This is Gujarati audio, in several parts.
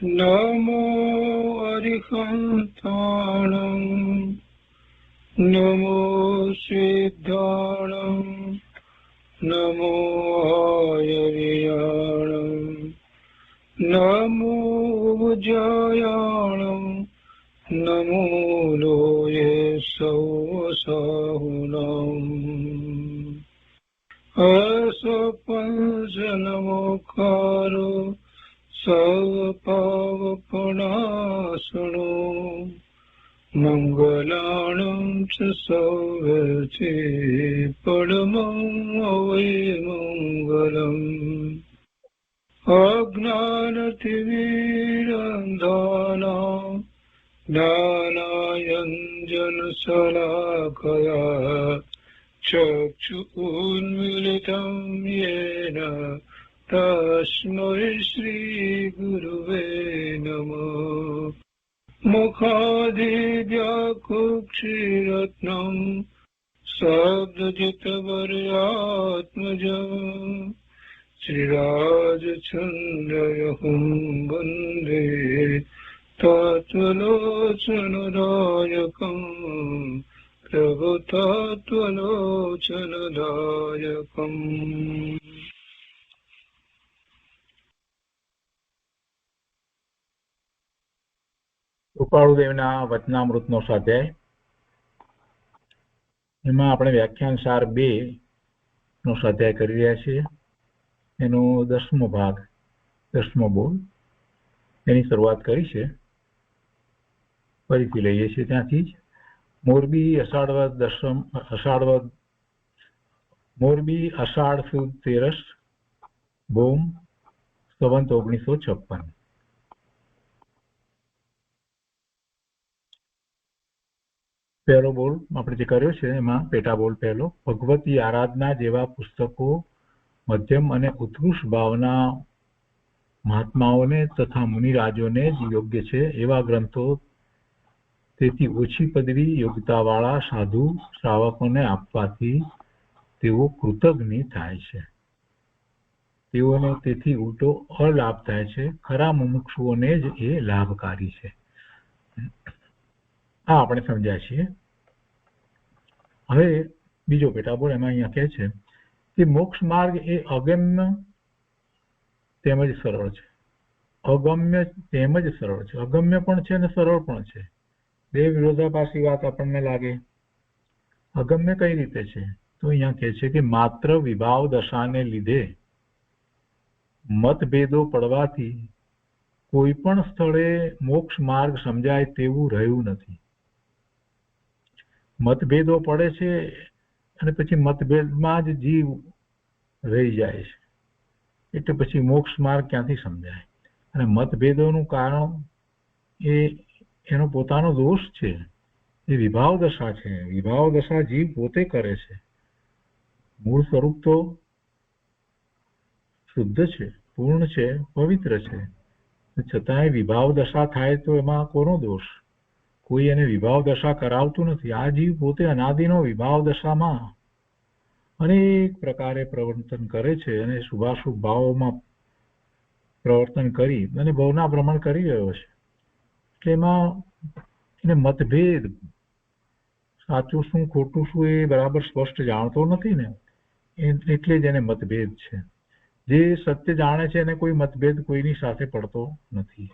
નમો અરિહંતાણં નમો સિદ્ધાણં નમો આયર્યાણં નમો ઉજ્જયાણં નમો લોયે સૌસાહુનમ અસપંચનમોકારો સર્વપાવપનાશનો મંગલાણં ચ સૌવર્ચે પરમં અવૈમંગલમ અજ્ઞાનતિમિરંધાનાં જ્ઞાનાંજનશલાકયા ચક્ષુન્મીલિतं येन તસ્मै શ્રીગુરવે નમઃ મુખાદિવ્યાકુક્ષિરત્નં સબ્દજિતવર્યાત્મજં શ્રીરાજચંદ્રયહું વંદે તત્વલોચનદાયકં પ્રભુતત્વલોચનદાયકં કૃપાળુદેવના વચનામૃતનો સ્વાધ્યાય. એમાં આપણે વ્યાખ્યાન સાર 2 નો સ્વાધ્યાય કરી રહ્યા છીએ. એનો 10મો ભાગ, 10મો બોલ, એની શરૂઆત કરી છે. ફરીથી લઈએ છીએ ત્યાંથી જ. મોરબી અષાઢ સુદ 13 ભૌમ સંવત 1956. પહેલો બોલ આપણે જે કર્યો છે એમાં પેટા બોલ પહેલો. ભગવતી આરાધના જેવા પુસ્તકો મધ્યમ અને ઉત્કૃષ્ટ ભાવના મહાત્માઓને તથા મુનિરાજોને જ યોગ્ય છે. એવા ગ્રંથો તેથી ઓછી પદવી યોગ્યતાવાળા સાધુ શ્રાવકોને આપવાથી તેઓ કૃતજ્ઞ થાય છે. તેઓને તેથી ઉલટો અલાભ થાય છે. ખરા મુમુક્ષુઓને જ એ લાભકારી છે. આ આપણે સમજાય છીએ. હવે બીજો પેટાબોલ એમાં અહીંયા કહે છે કે મોક્ષ માર્ગ એ અગમ્ય તેમજ સરળ છે. અગમ્ય તેમજ સરળ છે. અગમ્ય પણ છે અને સરળ પણ છે. બે વિરોધાભાસી વાત આપણને લાગે. અગમ્ય કઈ રીતે છે? તો અહીંયા કહે છે કે માત્ર વિભાવ દશાને લીધે મતભેદો પડવાથી કોઈ પણ સ્થળે મોક્ષ માર્ગ સમજાય તેવું રહ્યું નથી. મતભેદો પડે છે અને પછી મતભેદમાં જ જીવ રહી જાય છે, એટલે પછી મોક્ષ માર્ગ ક્યાંથી સમજાય? અને મતભેદોનું કારણ એનો પોતાનો દોષ છે. એ વિભાવ દશા છે. વિભાવ દશા જીવ પોતે કરે છે. મૂળ સ્વરૂપ તો શુદ્ધ છે, પૂર્ણ છે, પવિત્ર છે, છતાંય વિભાવ દશા થાય તો એમાં કોનો દોષ? કોઈ એને વિભાવ દશા કરાવતું નથી. આ જીવ પોતે અનાદિનો વિભાવ દશામાં અનેક પ્રકારે પ્રવર્તન કરે છે અને શુભાશુભ ભાવોમાં પ્રવર્તન કરી અને ભવના ભ્રમણ કરી રહ્યો છે. એટલે એમાં એને મતભેદ, સાચું શું ખોટું શું એ બરાબર સ્પષ્ટ જાણતો નથી ને, એટલે જ એને મતભેદ છે. જે સત્ય જાણે છે એને કોઈ મતભેદ કોઈની સાથે પડતો નથી.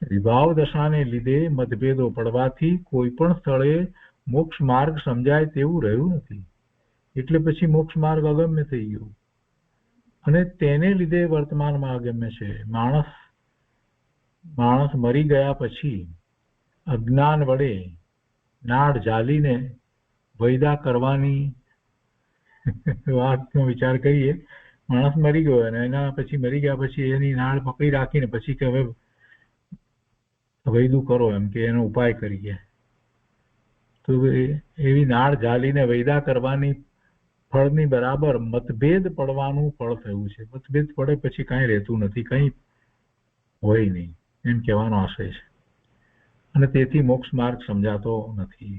વિભાવ દશાને લીધે મતભેદો પડવાથી કોઈ પણ સ્થળે મોક્ષ માર્ગ સમજાય તેવું રહ્યું નથી. એટલે પછી મોક્ષ માર્ગ અગમ્ય થઈ ગયો અને તેને લીધે વર્તમાનમાં અગમ્ય છે. માણસ મરી ગયા પછી અજ્ઞાન વડે નાળ ઝાલીને વૈદા કરવાની વાતનો વિચાર કરીએ. માણસ મરી ગયો અને એના પછી મરી ગયા પછી એની નાળ પકડી રાખીને પછી કે હવે વૈદું કરો, એમ કે એનો ઉપાય કરીએ. તો એવી નાળ ઝાલીને વૈદા કરવાની ફળની બરાબર મતભેદ પડવાનું ફળ થયું છે. મતભેદ પડે પછી કાંઈ રહેતું નથી, કંઈ હોય નહીં, એમ કહેવાનો આશય છે. અને તેથી મોક્ષ માર્ગ સમજાતો નથી.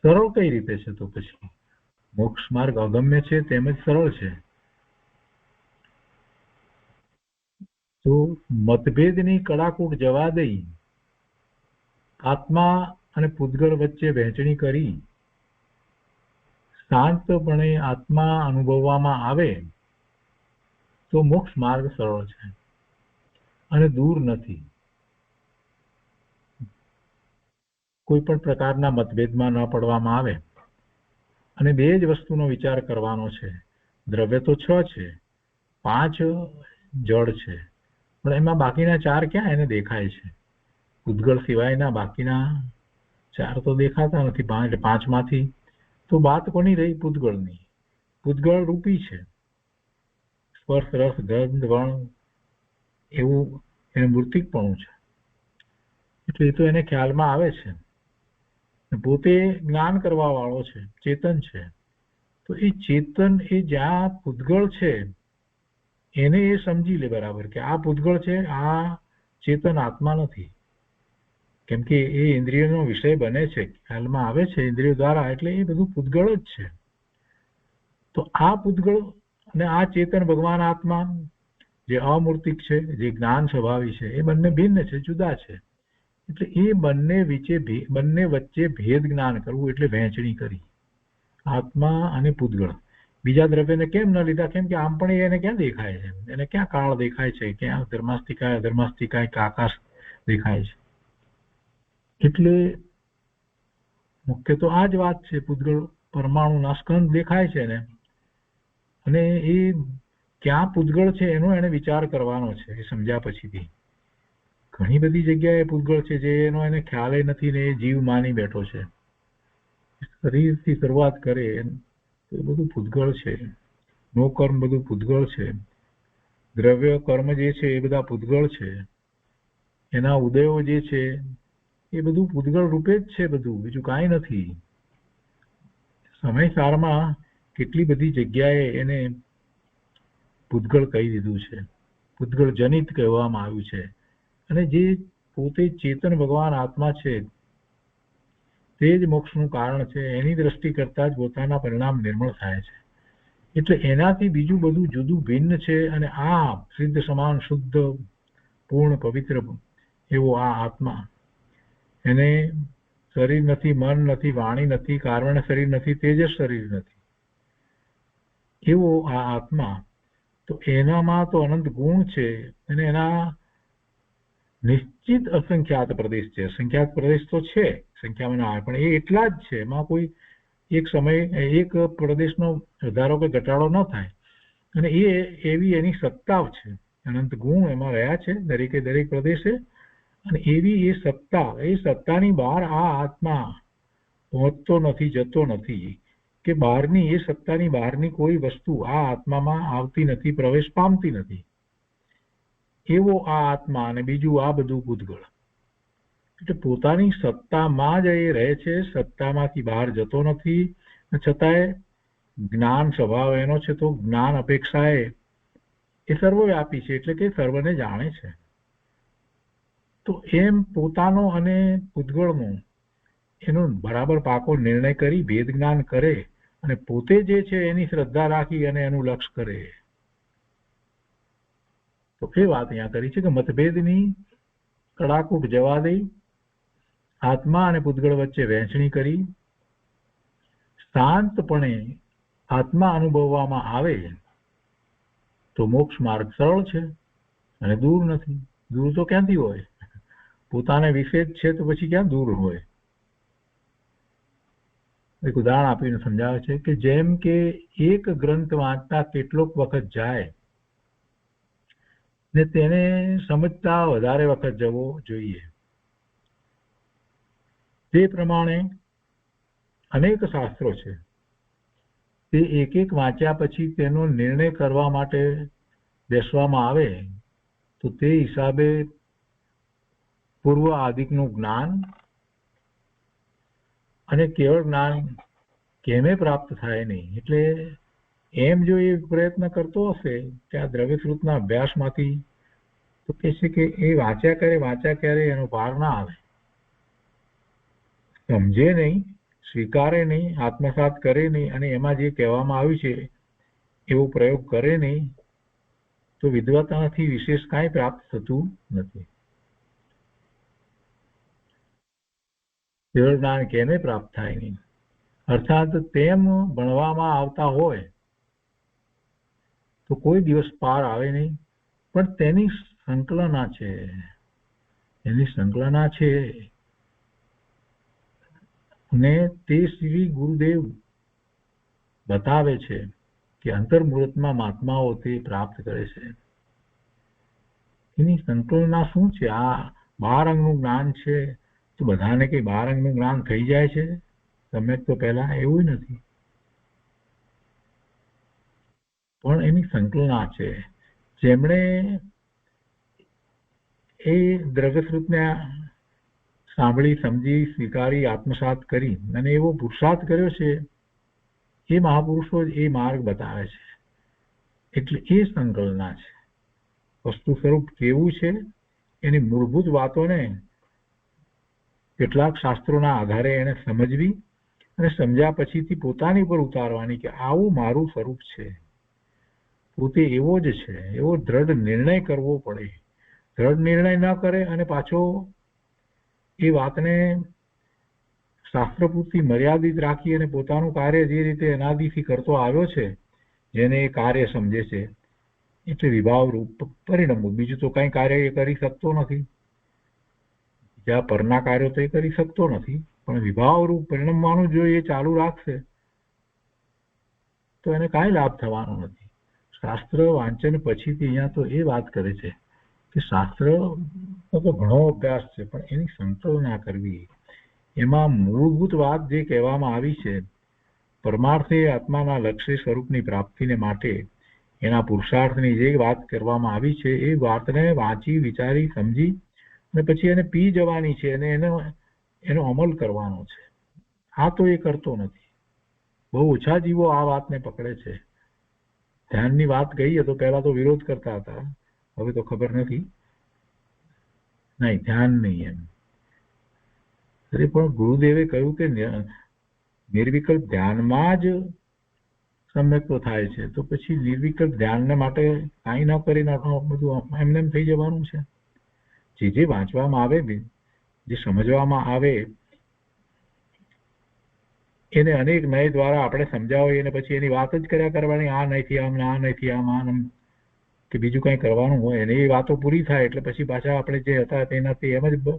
સરળ કઈ રીતે છે? તો પછી મોક્ષ માર્ગ અગમ્ય છે તેમજ સરળ છે. તો મતભેદની કડાકૂટ જવા દઈ આત્મા અને પૂતગળ વચ્ચે વહેંચણી કરી શાંતપણે આત્મા અનુભવવામાં આવે તો મોક્ષ માર્ગ સરળ છે અને દૂર નથી. કોઈ પણ પ્રકારના મતભેદમાં ન પડવામાં આવે અને બે જ વસ્તુનો વિચાર કરવાનો છે. દ્રવ્ય તો 6 છે, 5 જળ છે, પણ એમાં બાકીના 4 ક્યાં એને દેખાય છે? પૂતગળ સિવાયના બાકીના 4 તો દેખાતા નથી. 5 માંથી તો વાત કોની રહી? પૂતગળની. પૂતગળ રૂપી છે, સ્પર્શ રસ ગંધ વર્ણ એવું એને મૂર્તિકપણું છે, એટલે એ તો એને ખ્યાલમાં આવે છે. પોતે જ્ઞાન કરવા વાળો છે, ચેતન છે. તો એ ચેતન એ જ્યાં પૂતગળ છે એને એ સમજી લે બરાબર કે આ પૂતગળ છે, આ ચેતન આત્મા નથી. કેમ કે એ ઇન્દ્રિયનો વિષય બને છે, ખ્યાલમાં આવે છે ઇન્દ્રિયો દ્વારા, એટલે એ બધું પૂતગળ જ છે. તો આ પૂતગળ અને આ ચેતન ભગવાન આત્મા જે અમૂર્તિક છે, જે જ્ઞાન સ્વભાવી છે, એ બંને ભિન્ન છે, જુદા છે. એટલે એ બંને વચ્ચે ભેદ જ્ઞાન કરવું એટલે વહેંચણી કરી આત્મા અને પૂતગળ. બીજા દ્રવ્યને કેમ ન લીધા? કેમ કે આમ પણ એને ક્યાં દેખાય છે? એને ક્યાં કાળ દેખાય છે? ક્યાં ધર્માસ્તિકાય અધર્માસ્તિકાય કે આકાશ દેખાય છે? એટલે મુખ્ય તો આ જ વાત છે. પૂતગળ પરમાણુના સ્કંદ દેખાય છે ને, અને એ ક્યાં પૂતગળ છે એનો એને વિચાર કરવાનો છે. એ સમજ્યા પછીથી ઘણી બધી જગ્યાએ પૂતગળ છે જે એનો એને ખ્યાલ નથી ને એ જીવ માની બેઠો છે. શરીરથી શરૂઆત કરે તો એ બધું પૂતગળ છે. નો કર્મ બધું પૂતગળ છે. દ્રવ્ય કર્મ જે છે એ બધા પૂતગળ છે. એના ઉદયો જે છે એ બધું પૂતગળ રૂપે જ છે, બધું બીજું કાંઈ નથી. સમયસારમાં કેટલી બધી જગ્યાએ એને પૂતગળ કહી દીધું છે, પૂતગળ જનિત કહેવામાં આવ્યું છે. અને જે પોતે ચેતન ભગવાન આત્મા છે તે જ મોક્ષનું કારણ છે. એની દ્રષ્ટિ કરતા જ પોતાના પરિણામ નિર્મળ થાય છે. એટલે એનાથી બીજું બધું જુદું ભિન્ન છે. અને આ સિદ્ધ સમાન શુદ્ધ પૂર્ણ પવિત્ર એવો આ આત્મા, એને શરીર નથી, મન નથી, વાણી નથી, કારણ શરીર નથી, તેજસ શરીર નથી, એવો આ આત્મા. તો એનામાં તો અનંત ગુણ છે અને એના નિશ્ચિત અસંખ્યાત પ્રદેશ છે. સંખ્યાત પ્રદેશ તો છે, સંખ્યામાં ના આવે, પણ એ એટલા જ છે. એમાં કોઈ એક સમય એક પ્રદેશનો વધારો કે ઘટાડો ન થાય. અને એ એવી એની સત્તા છે. અનંત ગુણ એમાં રહ્યા છે દરેકે દરેક પ્રદેશે. અને એવી એ સત્તાની બહાર આ આત્મા પહોંચતો નથી, જતો નથી. કે બહારની એ સત્તાની બહારની કોઈ વસ્તુ આ આત્મામાં આવતી નથી, પ્રવેશ પામતી નથી. એવો આ આત્મા અને બીજું આ બધું પૂતગળ. એટલે પોતાની સત્તામાં જ એ રહે છે, સત્તામાંથી બહાર જતો નથી. છતાંય જ્ઞાન સ્વભાવ એનો છે, તો જ્ઞાન અપેક્ષાએ એ સર્વવ્યાપી છે, એટલે કે સર્વને જાણે છે. તો એમ પોતાનો અને પૂતગળનો એનો બરાબર પાકો નિર્ણય કરી ભેદ જ્ઞાન કરે અને પોતે જે છે એની શ્રદ્ધા રાખી અને એનું લક્ષ્ય કરે. તો એ વાત અહીંયા કરી છે કે મતભેદની કડાકૂટ જવા દઈ આત્મા અને પૂતગળ વચ્ચે વહેંચણી કરી શાંતપણે આત્મા અનુભવવામાં આવે તો મોક્ષ માર્ગ સરળ છે અને દૂર નથી. દૂર તો ક્યાંથી હોય? પોતાને વિશે જ છે તો પછી ક્યાં દૂર હોય? એક ઉદાહરણ આપીને સમજાવે છે કે જેમ કે એક ગ્રંથ વાંચતા કેટલોક વખત જાય ને તેને સમજતા વધારે વખત જવો જોઈએ, તે પ્રમાણે અનેક શાસ્ત્રો છે. તે એક એક વાંચ્યા પછી તેનો નિર્ણય કરવા માટે બેસવામાં આવે તો તે હિસાબે પૂર્વ આદિકનું જ્ઞાન અને કેવળ જ્ઞાન કેમે પ્રાપ્ત થાય નહીં. એટલે એમ જો એ પ્રયત્ન કરતો હશે કે આ દ્રવ્યશ્રુતના અભ્યાસમાંથી, તો કહે છે કે એ વાંચ્યા કરે એનો પાર ના આવે, સમજે નહીં, સ્વીકારે નહીં, આત્મસાત કરે નહીં અને એમાં જે કહેવામાં આવ્યું છે એવો પ્રયોગ કરે નહીં, તો વિદ્વતાથી વિશેષ કાંઈ પ્રાપ્ત થતું નથી. કેવળ જ્ઞાન કેને પ્રાપ્ત થાય નહીં? અર્થાત તેમ ભણવામાં આવતા હોય તો કોઈ દિવસ પાર આવે નહીં, પણ તેની સંકલના છે, એની સંકલના છે. ને તે શ્રી ગુરુદેવ બતાવે છે કે અંતર્મુહૂર્તમાં મહાત્માઓ તે પ્રાપ્ત કરે છે. એની સંકલના શું છે? આ 12 અંગનું જ્ઞાન છે તો બધાને કઈ 12 અંગનું જ્ઞાન થઈ જાય છે? સમ્યક તો પહેલા એવું નથી, પણ એની સંકલના છે. જેમણે એ દ્રવ્યસ્વરૂપને સાંભળી, સમજી, સ્વીકારી, આત્મસાત કરી અને એવો પુરુષાર્થ કર્યો છે, એ મહાપુરુષો એ માર્ગ બતાવે છે. એટલે એ સંકલના છે. વસ્તુ સ્વરૂપ કેવું છે એની મૂળભૂત વાતોને કેટલાક શાસ્ત્રોના આધારે એને સમજવી અને સમજ્યા પછીથી પોતાની પર ઉતારવાની કે આવું મારું સ્વરૂપ છે, પોતે એવો જ છે, એવો દ્રઢ નિર્ણય કરવો પડે. દ્રઢ નિર્ણય ન કરે અને પાછો એ વાતને શાસ્ત્ર પૂરતી મર્યાદિત રાખી અને પોતાનું કાર્ય જે રીતે અનાદિથી કરતો આવ્યો છે, જેને એ કાર્ય સમજે છે, એટલે વિભાવ રૂપ પરિણમવું. બીજું તો કઈ કાર્ય એ કરી શકતો નથી, બીજા પરના કાર્યો તો એ કરી શકતો નથી, પણ વિભાવ રૂપ પરિણમવાનું જો એ ચાલુ રાખશે તો એને કાંઈ લાભ થવાનો નથી. શાસ્ત્ર વાંચન પછીથી અહીંયા તો એ વાત કરે છે કે શાસ્ત્ર તો ઘણો અભ્યાસ છે, પણ એની સંકલના કરવી. એમાં મૂળભૂત વાત જે કહેવામાં આવી છે, પરમાર્થે આત્માના લક્ષ્ય સ્વરૂપની પ્રાપ્તિને માટે એના પુરુષાર્થની જે વાત કરવામાં આવી છે, એ વાતને વાંચી, વિચારી, સમજી અને પછી એને પી જવાની છે અને એનો અમલ કરવાનો છે. આ તો એ કરતો નથી. બહુ ઓછા જીવો આ વાતને પકડે છે. ધ્યાનની વાત કહીએ તો પહેલા તો વિરોધ કરતા હતા, હવે તો ખબર નથી, નહીં ધ્યાન નહીં એમ. અરે પણ ગુરુદેવે કહ્યું કે નિર્વિકલ્પ ધ્યાનમાં જ સમ્યક્ત્વ થાય છે, તો પછી નિર્વિકલ્પ ધ્યાનને માટે કાંઈ ન કરીને બધું એમને એમ થઈ જવાનું છે? જે વાંચવામાં આવે, જે સમજવામાં આવે, એને અનેક નય દ્વારા આપણે સમજાવીએ અને પછી એની વાત જ કર્યા કરવાની. આ નહીંથી આમ, આ નહીંથી આમ, કે બીજું કંઈ કરવાનું હોય અને એ વાતો પૂરી થાય એટલે પછી પાછા આપણે જે હતા તેનાથી એમ જ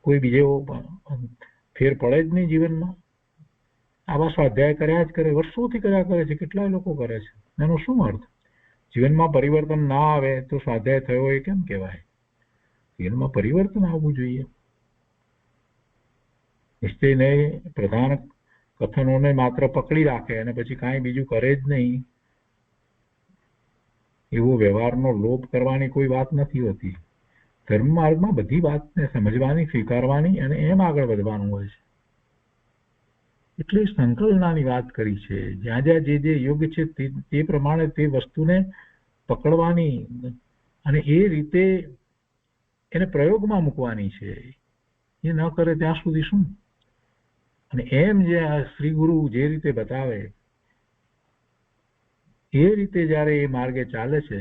કોઈ બીજો ફેર પડે જ નહીં જીવનમાં. આવા સ્વાધ્યાય કર્યા જ કરે, વર્ષોથી કર્યા કરે છે, કેટલાય લોકો કરે છે. એનો શું અર્થ? જીવનમાં પરિવર્તન ના આવે તો સ્વાધ્યાય થયો એ કેમ કહેવાય? જીવનમાં પરિવર્તન આવવું જોઈએ. નિશ્ચયને પ્રધાન કથનોને માત્ર પકડી રાખે અને પછી કાંઈ બીજું કરે જ નહીં, એવો વ્યવહારનો લોપ કરવાની કોઈ વાત નથી હોતી. ધર્મ માર્ગમાં બધી વાતને સમજવાની, સ્વીકારવાની અને એમ આગળ વધવાનું હોય છે. એટલે સંકલનાની વાત કરી છે. જ્યાં જ્યાં જે યોગ્ય છે તે પ્રમાણે તે વસ્તુને પકડવાની અને એ રીતે એને પ્રયોગમાં મૂકવાની છે. એ ન કરે ત્યાં સુધી શું? અને એમ જે શ્રી ગુરુ જે રીતે બતાવે એ રીતે જ્યારે એ માર્ગે ચાલે છે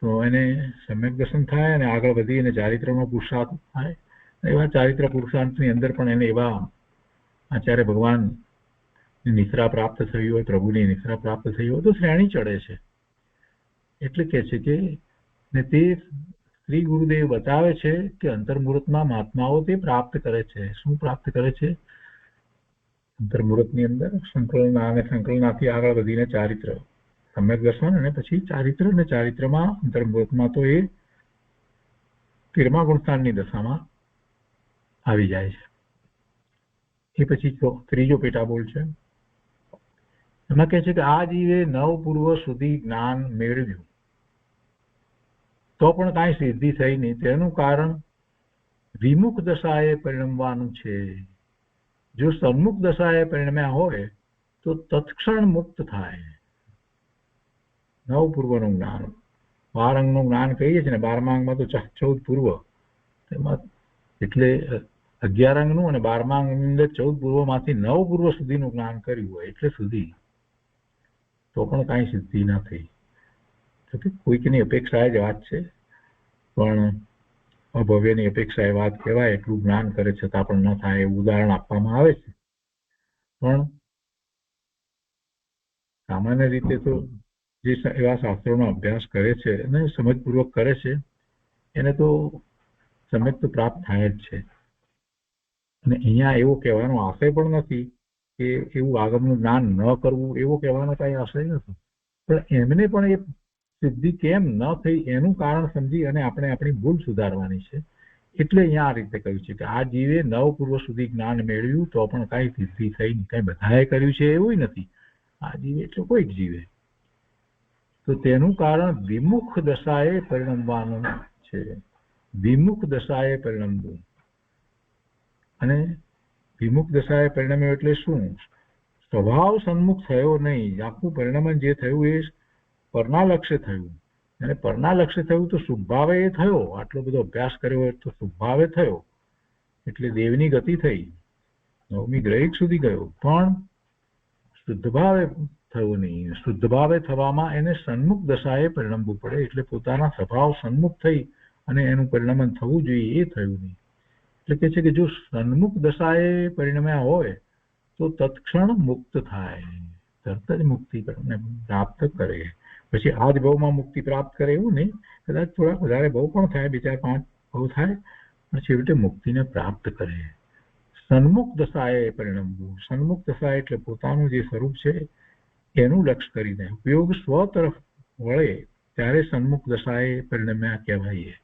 તો એને સમ્યક દર્શન થાય અને આગળ વધી અને ચારિત્રનો પુરુષાર્થ થાય. એવા ચારિત્ર પુરુષાર્થની અંદર પણ એને એવા આચાર્ય ભગવાનની નિશ્રા પ્રાપ્ત થઈ હોય, પ્રભુની નિશ્રા પ્રાપ્ત થઈ હોય તો શ્રેણી ચડે છે. એટલે કે છે કે ને તે શ્રી ગુરુદેવ બતાવે છે કે અંતર્મુહૂર્તમાં મહાત્માઓ તે પ્રાપ્ત કરે છે. શું પ્રાપ્ત કરે છે? અંતર્મુહૂર્તની અંદર સંકલના અને સંકલનાથી આગળ વધીને ચારિત્ર, સમ્યક દર્શન અને પછી ચારિત્ર, અને ચારિત્રમાં અંતર્મુહૂર્તમાં તો એ 13મા ગુણસ્થાનની દશામાં આવી જાય છે. એ પછી ત્રીજો પેટાબોલ છે. એમાં કહે છે કે આ જીવે નવ પૂર્વ સુધી જ્ઞાન મેળવ્યું તો પણ કાંઈ સિદ્ધિ થઈ નહીં. તેનું કારણ વિમુખ દશાએ પરિણમવાનું છે. જો સન્મુખ દશાએ પરિણમ્યા હોય તો તત્ક્ષણ મુક્ત થાય. નવ પૂર્વનું જ્ઞાન, 12 અંગનું જ્ઞાન કહીએ છીએ ને, 12મા અંગમાં તો 14 પૂર્વ, એમાં એટલે 11 અંગનું અને 12મા અંગની અંદર 14 પૂર્વમાંથી 9 પૂર્વ સુધીનું જ્ઞાન કર્યું હોય એટલે સુધી, તો પણ કાંઈ સિદ્ધિ ન થઈ. તો કે કોઈકની અપેક્ષાએ જ વાત છે, પણ અભવ્યની અપેક્ષાએ વાત કહેવાય. એટલું જ્ઞાન કરે છતાં પણ ન થાય એવું ઉદાહરણ આપવામાં આવે છે. પણ સામાન્ય રીતે તો જે એવા શાસ્ત્રોનો અભ્યાસ કરે છે અને સમજપૂર્વક કરે છે એને તો સમ્યક તો પ્રાપ્ત થાય જ છે. અને અહીંયા એવો કહેવાનો આશય પણ નથી કે એવું આગમનું જ્ઞાન ન કરવું, એવો કહેવાનો કઈ આશય નથી. પણ એમને પણ એ સિદ્ધિ કેમ ન થઈ એનું કારણ સમજી અને આપણે આપણી ભૂલ સુધારવાની છે. એટલે અહીંયા આ રીતે કહ્યું છે કે આ જીવે નવ પૂર્વ સુધી જ્ઞાન મેળવ્યું તો પણ કઈ સિદ્ધિ થઈ નહીં, કઈ બધાએ કર્યું છે એવું નથી. આ જીવે એટલે કોઈક જીવે. તો તેનું કારણ વિમુખ દશાએ પરિણમવાનું છે. વિમુખ દશાએ પરિણમવું. અને વિમુખ દશાએ પરિણમ્યો એટલે શું? સ્વભાવ સન્મુખ થયો નહીં. આખું પરિણમન જે થયું એ પરના લક્ષ્ય થયું. અને પરના લક્ષ્ય થયું તો શુભભાવે એ થયો. આટલો બધો અભ્યાસ કર્યો હોય તો શુભભાવે થયો એટલે દેવની ગતિ થઈ, નવમી ગ્રહિક સુધી ગયો. પણ શુદ્ધ ભાવે થયું નહીં. શુદ્ધ ભાવે થવામાં એને સન્મુખ દશાએ પરિણમવું પડે. એટલે પોતાના સ્વભાવ સન્મુખ થઈ અને એનું પરિણમન થવું જોઈએ એ થયું નહીં. એટલે કે છે કે જો સન્મુખ દશાએ પરિણમ્યા હોય તો તત્ક્ષણ મુક્ત થાય, તરત જ મુક્તિ પ્રાપ્ત કરે. પછી આ જ ભાવમાં મુક્તિ પ્રાપ્ત કરે એવું નહીં, કદાચ થોડાક વધારે ભાવ પણ થાય, 2-4-5 ભાવ થાય, પણ છેવટે મુક્તિને પ્રાપ્ત કરે. સન્મુખ દશાએ પરિણમવું. સન્મુખ દશા એટલે પોતાનું જે સ્વરૂપ છે એનું લક્ષ્ય કરીને ઉપયોગ સ્વ તરફ વળે ત્યારે સન્મુખ દશાએ પરિણમ્યા કહેવાય.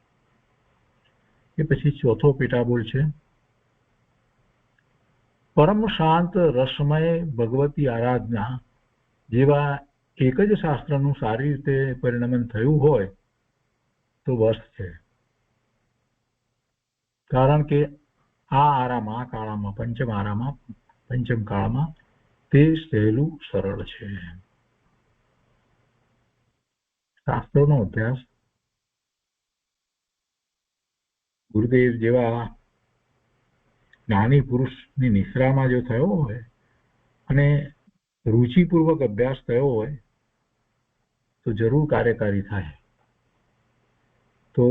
એ પછી ચોથો પેટાબોલ છે, પરમ શાંત રસમય ભગવતી આરાધના જેવા એક જ શાસ્ત્રનું સારી રીતે પરિણમન થયું હોય તો બસ છે. કારણ કે આ આરામાં, આ કાળામાં, પંચમ આરામાં, પંચમ કાળમાં તે સહેલું સરળ છે. શાસ્ત્રોનો અભ્યાસ ગુરુદેવ જેવા જ્ઞાની પુરુષની નિશ્રામાં જો થયો હોય અને રુચિપૂર્વક અભ્યાસ થયો હોય તો જરૂર કાર્યકારી થાય. તો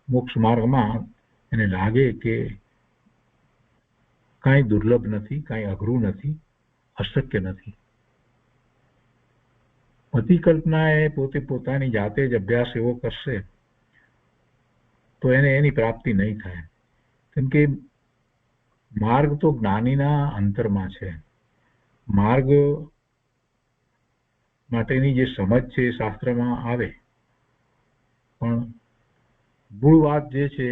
મોક્ષ માર્ગમાં એને લાગે કે કાંઈ દુર્લભ નથી, કાંઈ અઘરું નથી, અશક્ય નથી. અતિકલ્પના એ પોતે પોતાની જાતે જ અભ્યાસ એવો કરશે તો એને એની પ્રાપ્તિ નહીં થાય. કેમ કે માર્ગ તો જ્ઞાનીના અંતરમાં છે. માર્ગ માટેની જે સમજ છે એ શાસ્ત્રમાં આવે, પણ મૂળ વાત જે છે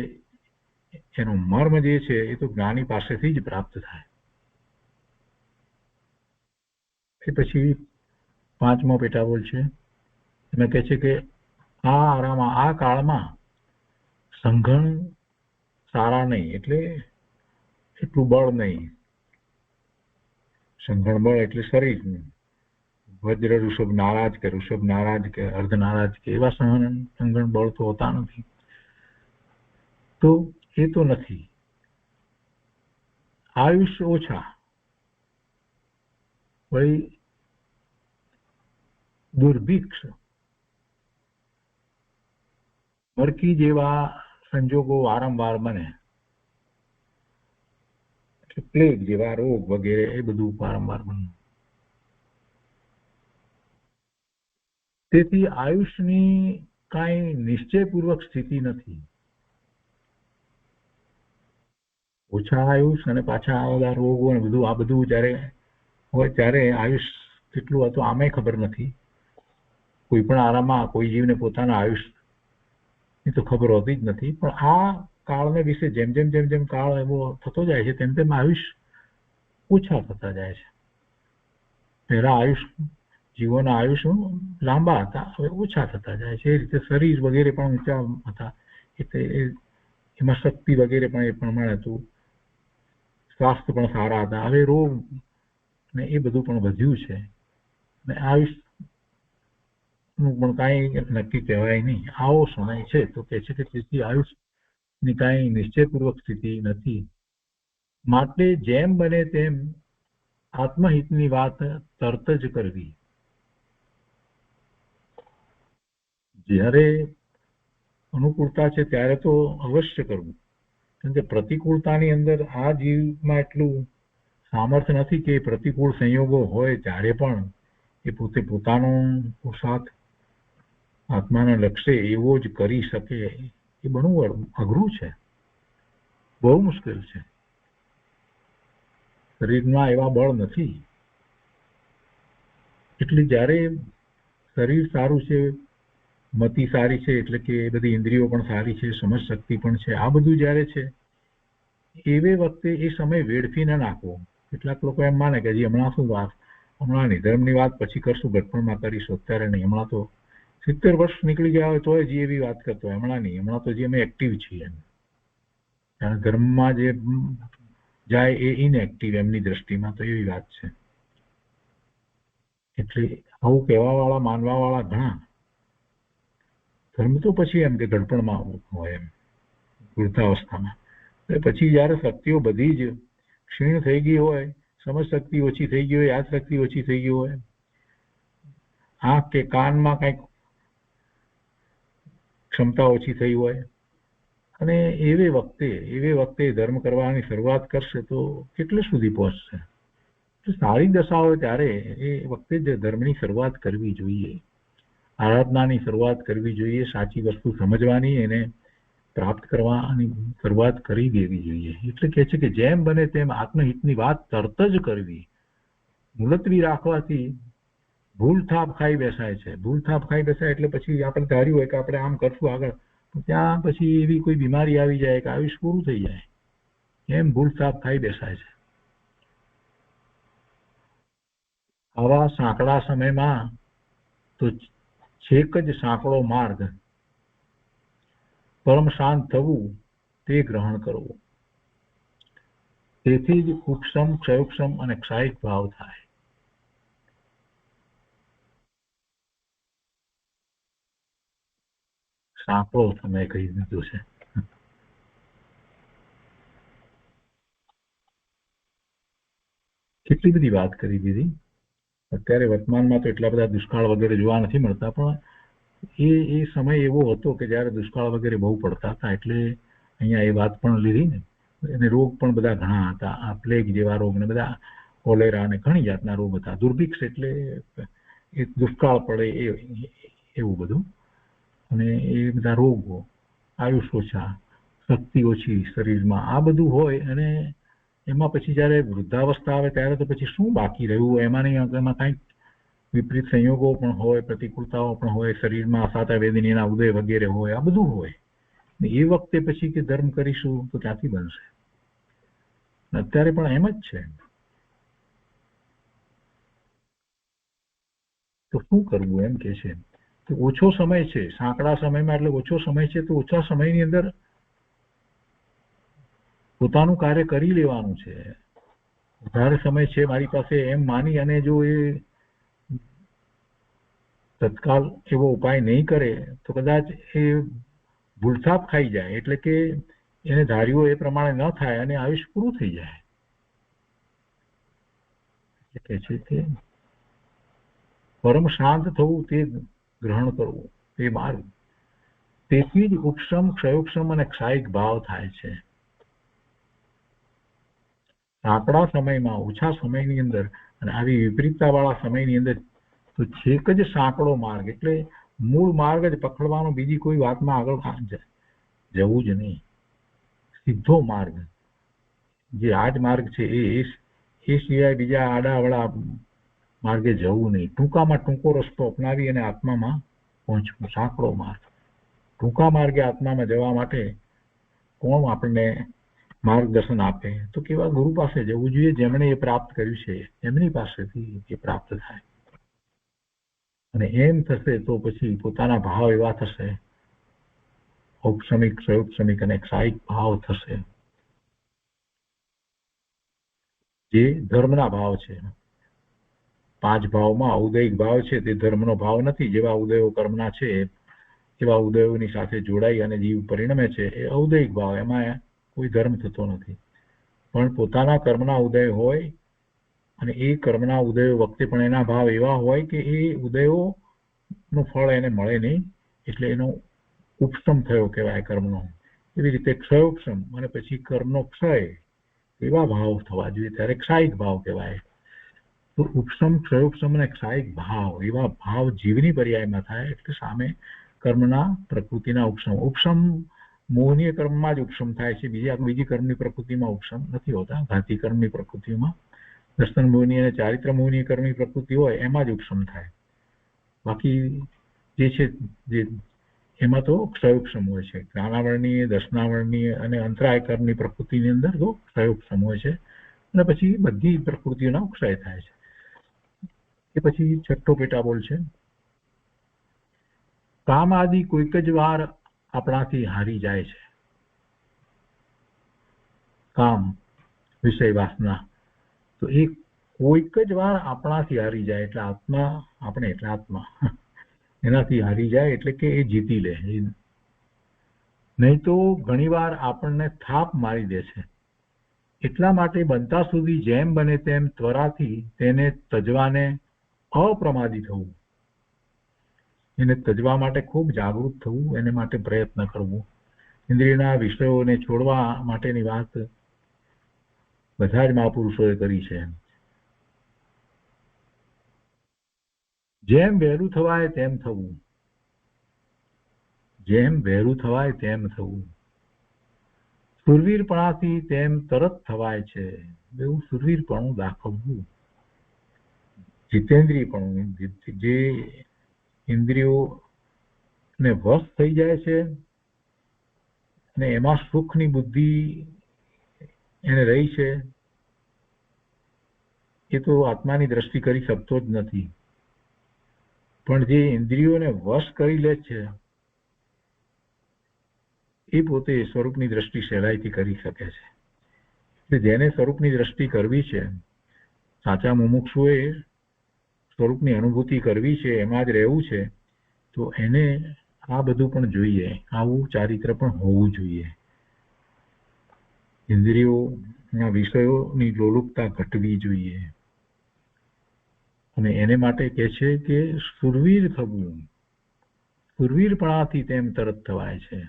એનો મર્મ જે છે એ તો જ્ઞાની પાસેથી જ પ્રાપ્ત થાય. એ પછી પાંચમો પેટાબોલ છે, એમાં કહે છે કે આ આરામાં, આ કાળમાં સંઘણ સારા નહીં, એટલે એટલું બળ નહીં. સંઘણ બળ એટલે શરીર, વજ્ર ઋષભ નારાજ કે અર્ધ નારાજ કે એવા સંઘણ બળ તો હોતા નથી. તો એ તો નથી. આયુષ્ય ઓછા, વળી દુર્ભિક્ષ, મરકી જેવા સંજોગો વારંવાર બને, એટલે પ્લેગ જેવા રોગ વગેરે એ બધું વારંવાર બને. તેથી આયુષની કાંઈ નિશ્ચયપૂર્વક સ્થિતિ નથી. ઓછા આયુષ અને પાછા આ બધા રોગો અને બધું, આ બધું જ્યારે હોય ત્યારે આયુષ કેટલું હતું આમે ખબર નથી. કોઈ પણ આરામાં કોઈ જીવને પોતાના આયુષની તો ખબર હોતી જ નથી. પણ આ કાળને વિશે જેમ જેમ કાળ એવો થતો જાય છે તેમ આયુષ ઓછા થતા જાય છે. પહેલા આયુષ, જીવોના આયુષ લાંબા હતા, હવે ઓછા થતા જાય છે. એ રીતે શરીર વગેરે પણ ઊંચા હતા, એટલે એમાં શક્તિ વગેરે પણ એ પ્રમાણે હતું. સ્વાસ્થ્ય પણ સારા હતા. હવે રોગ ને એ બધું પણ વધ્યું છે. ને આયુષ નું પણ કાંઈ નક્કી કહેવાય નહીં. આવો સમય છે તો કે છે કે તેથી આયુષની કાંઈ નિશ્ચયપૂર્વક સ્થિતિ નથી. માટે જેમ બને તેમ આત્મહિતની વાત તરત જ કરવી. જ્યારે અનુકૂળતા છે ત્યારે તો અવશ્ય કરવું, કેમ કે પ્રતિકૂળતાની અંદર આ જીવમાં એટલું સામર્થ્ય નથી કે પ્રતિકૂળ સંયોગો હોય ત્યારે પણ એ પોતે પોતાનો પુરુષાર્થ આત્માના લક્ષ્ય એવો જ કરી શકે. એ ઘણું અઘરું છે, બહુ મુશ્કેલ છે. શરીરમાં એવા બળ નથી. એટલે જ્યારે શરીર સારું છે, મતિ સારી છે, એટલે કે બધી ઇન્દ્રિયો પણ સારી છે, સમજ શક્તિ પણ છે, આ બધું જ્યારે છે એવે વખતે એ સમય વેડફી ન નાખવો. કેટલાક લોકો એમ માને કે હજી હમણાં શું વાત, હમણાં નિધર્મની વાત પછી કરશું, ઘટપણમાં કરીશું, અત્યારે નહીં. હમણાં તો 70 વર્ષ નીકળી ગયા હોય તોય જે એવી વાત કરતો હોય, હમણાં નહીં, હમણાં તો જે અમે એક્ટિવ છીએ. કારણ ધર્મમાં જે જાય એ ઇનએક્ટિવ એમની દ્રષ્ટિમાં, તો એવી વાત છે. એટલે આવું કહેવા વાળા, માનવા વાળા ઘણા. ધર્મ તો પછી એમ કે ઘડપણમાં હોય, એમ વૃદ્ધાવસ્થામાં. પછી જયારે શક્તિઓ બધી જ ક્ષીણ થઈ ગઈ હોય, સમજ શક્તિ ઓછી થઈ ગઈ હોય, યાદ શક્તિ ઓછી થઈ ગઈ હોય, આંખ કે કાનમાં કઈક ક્ષમતા ઓછી થઈ હોય, અને એવે વખતે ધર્મ કરવાની શરૂઆત કરશે તો કેટલે સુધી પહોંચશે. સારી દશા હોય ત્યારે એ વખતે જ ધર્મની શરૂઆત કરવી જોઈએ, આરાધનાની શરૂઆત કરવી જોઈએ, સાચી વસ્તુ સમજવાની, એને પ્રાપ્ત કરવાની શરૂઆત કરી દેવી જોઈએ. એટલે કહે છે કે જેમ બને તેમ આત્મહિતની વાત તરત જ કરવી. મુલતવી રાખવાથી ભૂલ થાપ ખાઈ બેસાય છે. ભૂલ થાપ ખાઈ બેસાય એટલે પછી આપણે ધાર્યું હોય કે આપણે આમ કરશું આગળ, ત્યાં પછી એવી કોઈ બીમારી આવી જાય કે આયુષ પૂરું થઈ જાય, એમ ભૂલ થાપ ખાઈ બેસાય છે. આવા સાંકડા સમયમાં તો છેક જ સાંકડો માર્ગ, પરમ શાંત થવું તે ગ્રહણ કરવું. તેથી જ ઉપશમ, ક્ષયોક્ષમ અને ક્ષાયિક ભાવ થાય. સાંકડો તમે કહી દીધો છે. કેટલી બધી વાત કરી દીધી. અત્યારે વર્તમાનમાં તો એટલા બધા દુષ્કાળ વગેરે જોવા નથી મળતા, પણ એ સમય એવો હતો કે જ્યારે દુષ્કાળ વગેરે બહુ પડતા હતા. એટલે અહીંયા એ વાત પણ લીધી ને, અને રોગ પણ બધા ઘણા હતા. આ પ્લેગ જેવા રોગ ને બધા, કોલેરા ને ઘણી જાતના રોગ હતા. દુર્ભિક્ષ એટલે એ દુષ્કાળ પડે એવું બધું, અને એ બધા રોગો, આયુષ ઓછા, શક્તિ ઓછી શરીરમાં, આ બધું હોય. અને એમાં પછી જયારે વૃદ્ધાવસ્થા આવે ત્યારે તો પછી શું બાકી રહ્યું એમાં કંઈક વિપરીત સંયોગો પણ હોય, પ્રતિકૂળતાઓ પણ હોય, શરીરમાં અસાતા વેદનીના ઉદય વગેરે હોય, આ બધું હોય. એ વખતે પછી કે ધર્મ કરીશું તો ક્યાંથી બનશે? અત્યારે પણ એમ જ છે. તો શું કરવું એમ કે છે કે ઓછો સમય છે, સાંકડા સમયમાં, એટલે ઓછો સમય છે, તો ઓછા સમયની અંદર પોતાનું કાર્ય કરી લેવાનું છે. વધારે સમય છે મારી પાસે એમ માની અને જો એ તત્કાલ એવો ઉપાય નહીં કરે તો કદાચ એ ભૂલથાપ ખાઈ જાય, એટલે કે એને ધાર્યું એ પ્રમાણે ન થાય અને આયુષ્ય પૂરું થઈ જાય. એટલે છે કે પરમ શાંત થવું તે ગ્રહણ કરવું તે માર્ગ. તેથી જ ઉપશમ, ક્ષયોક્ષમ અને ક્ષાયિક ભાવ થાય છે. સાંકડા સમયમાં, ઓછા સમયની અંદર, અને આવી વિપરીતતા વાળા સમયની અંદર તો છેક જ સાંકડો માર્ગ, એટલે મૂળ માર્ગ જ પકડવાનો, બીજી કોઈ વાતમાં આગળ જવું જ નહીં. સીધો માર્ગ, જે આ જ માર્ગ છે એ સિવાય બીજા આડાવડા માર્ગે જવું નહીં. ટૂંકામાં ટૂંકો રસ્તો અપનાવી અને આત્મામાં પહોંચવું, સાંકડો માર્ગ. ટૂંકા માર્ગે આત્મામાં જવા માટે કોણ આપણને માર્ગદર્શન આપે? તો કેવા ગુરુ પાસે જવું જોઈએ, જેમણે એ પ્રાપ્ત કર્યું છે, એમની પાસેથી એ પ્રાપ્ત થાય. અને એમ થશે તો પછી પોતાના ભાવ એવા થશે, ઔપસમિક, ક્ષયોપસમિક અને ક્ષાયિક ભાવ થશે, જે ધર્મના ભાવ છે. 5 ભાવમાં ઔદયિક ભાવ છે તે ધર્મનો ભાવ નથી. જેવા ઉદયો કર્મના છે એવા ઉદયોની સાથે જોડાઈ અને જીવ પરિણમે છે એ ઔદયિક ભાવ, એમાં કોઈ ધર્મ થતો નથી. પણ પોતાના કર્મના ઉદય હોય અને એ કર્મના ઉદયો વખતે પણ એના ભાવ એવા હોય કે એ ઉદયો નું ફળ એને મળે નહીં, એટલે એનો ઉપશમ થયો કહેવાય કર્મનો. એવી રીતે ક્ષયોપશમ અને પછી કર્મનો ક્ષય એવા ભાવ થવા જોઈએ ત્યારે ક્ષાયિક ભાવ કહેવાય. તો ઉપશમ ક્ષયોપશમ અને ક્ષાયિક ભાવ એવા ભાવ જીવની પર્યાયમાં થાય એટલે સામે કર્મના પ્રકૃતિના ઉપશમ મોહનીય કર્મમાં જ ઉપશમ થાય છે. બીજી કર્મની પ્રકૃતિમાં ઉપશમ નથી હોતા. ઘાતી કર્મની પ્રકૃતિમાં દર્શન મોહની અને ચારિત્ર મોહની કર્મની પ્રકૃતિ હોય એમાં જ ઉપશમ થાય. બાકી જે છે જે એમાં તો ક્ષયોપશમ હોય છે. જ્ઞાનાવરણીય દર્શનાવરણીય અને અંતરાય કર્મની પ્રકૃતિની અંદર તો ક્ષયોપશમ હોય છે અને પછી બધી પ્રકૃતિઓના ક્ષય થાય છે. એ પછી છઠ્ઠો પેટાબોલ છે, કામ આદિ કોઈક જ વાર આપણાથી હારી જાય છે. કામ વિષય વાસના તો એ કોઈક જ વાર આપણાથી હારી જાય એટલે આત્મા આપણે એટલે આત્મા એનાથી હારી જાય એટલે કે એ જીતી લે. નહીં તો ઘણીવાર આપણને થાપ મારી દે છે. એટલા માટે બનતા સુધી જેમ બને તેમ ત્વરાથી તેને તજવાને અપ્રમાદી થવું, એને તજવા માટે ખૂબ જાગૃત થવું, એને માટે પ્રયત્ન કરવો. ઇન્દ્રિયના વિષયોને છોડવા માટેની વાત બધા જ મહાપુરુષોએ કરી છે. જેમ વહેલું થવાય તેમ થવું, જેમ વહેલું થવાય તેમ થવું. સુરવીરપણાથી તેમ તરત થવાય છે. એવું સુરવીરપણું દાખવવું. જીતેન્દ્રિયપણું, જે ઇન્દ્રિયોને વશ થઈ જાય છે અને એમાં સુખની બુદ્ધિ એને રહી છે, એ તો આત્માની દ્રષ્ટિ કરી શકતો જ નથી. પણ જે ઇન્દ્રિયોને વશ કરી લે છે એ પોતે સ્વરૂપની દ્રષ્ટિ સહેલાઈથી કરી શકે છે. એટલે જેને સ્વરૂપની દ્રષ્ટિ કરવી છે, સાચા મુમુક્ષુએ સ્વરૂપની અનુભૂતિ કરવી છે, એમાં જ રહેવું છે, તો એને આ બધું પણ જોઈએ, આવું ચારિત્ર પણ હોવું જોઈએ. ઇન્દ્રિયોના વિષયોની લોલુપતા ઘટવી જોઈએ અને એને માટે કહે છે કે સુરવીર થવું. સુરવીરપણાથી તેમ તરત થવાય છે.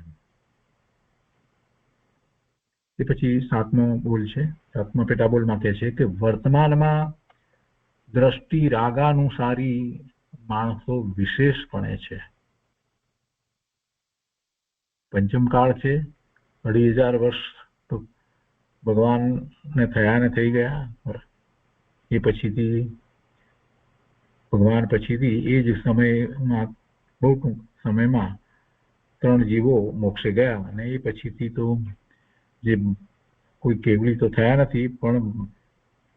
એ પછી સાતમો બોલ છે, સાતમા પેટાબોલમાં કહે છે કે વર્તમાનમાં દ્રષ્ટિ રાગાનુસારી માણસો વિશેષપણે છે. પંચમકાળ છે, 2500 વર્ષ તો ભગવાનને થયા ને થઈ ગયા. એ પછીથી ભગવાન પછીથી એ જ સમયમાં બહુ ટૂંક સમયમાં 3 જીવો મોક્ષે ગયા અને એ પછીથી તો જે કોઈ કેવલી તો થયા નથી, પણ